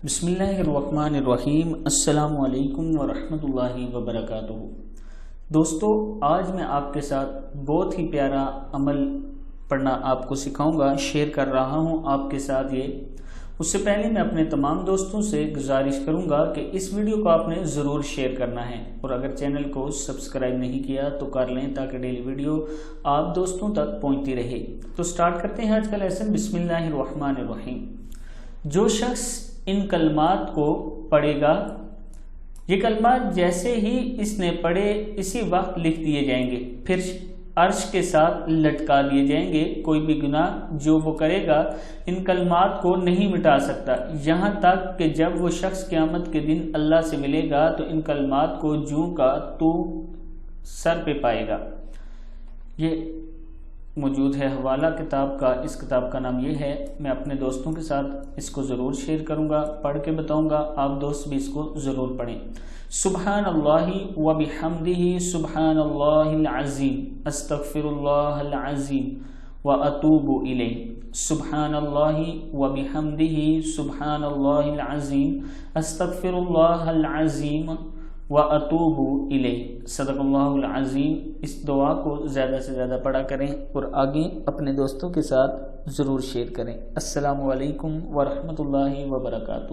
بسم اللہ الرحمن الرحیم۔ السلام علیکم ورحمۃ اللہ وبرکاتہ۔ دوستو، آج میں آپ کے ساتھ بہت ہی پیارا عمل پڑھنا آپ کو سکھاؤں گا، شیئر کر رہا ہوں آپ کے ساتھ یہ۔ اس سے پہلے میں اپنے تمام دوستوں سے گزارش کروں گا کہ اس ویڈیو کو آپ نے ضرور شیئر کرنا ہے، اور اگر چینل کو سبسکرائب نہیں کیا تو کر لیں تاکہ ڈیلی ویڈیو آپ دوستوں تک پہنچتی رہے۔ تو سٹارٹ کرتے ہیں آج کا لیسن۔ بسم اللہ الرحمن الرحیم۔ جو شخص ان کلمات کو پڑھے گا، یہ کلمات جیسے ہی اس نے پڑھے اسی وقت لکھ دیے جائیں گے، پھر عرش کے ساتھ لٹکا دیے جائیں گے۔ کوئی بھی گناہ جو وہ کرے گا ان کلمات کو نہیں مٹا سکتا، یہاں تک کہ جب وہ شخص قیامت کے دن اللہ سے ملے گا تو ان کلمات کو جوں کا تو سر پہ پائے گا۔ یہ موجود ہے حوالہ کتاب کا، اس کتاب کا نام یہ ہے۔ میں اپنے دوستوں کے ساتھ اس کو ضرور شیئر کروں گا، پڑھ کے بتاؤں گا، آپ دوست بھی اس کو ضرور پڑھیں۔ سبحان اللہ و بحمدہ سبحان اللہ العظیم، استغفر اللہ العظیم و اتوب الیہ۔ سبحان اللہ و بحمدہ سبحان اللہ العظیم، استغفر اللہ العظیم و اتوب الیہ۔ صدق اللہ العظیم۔ اس دعا کو زیادہ سے زیادہ پڑھا کریں اور آگے اپنے دوستوں کے ساتھ ضرور شیئر کریں۔ السلام علیکم ورحمۃ اللہ وبرکاتہ۔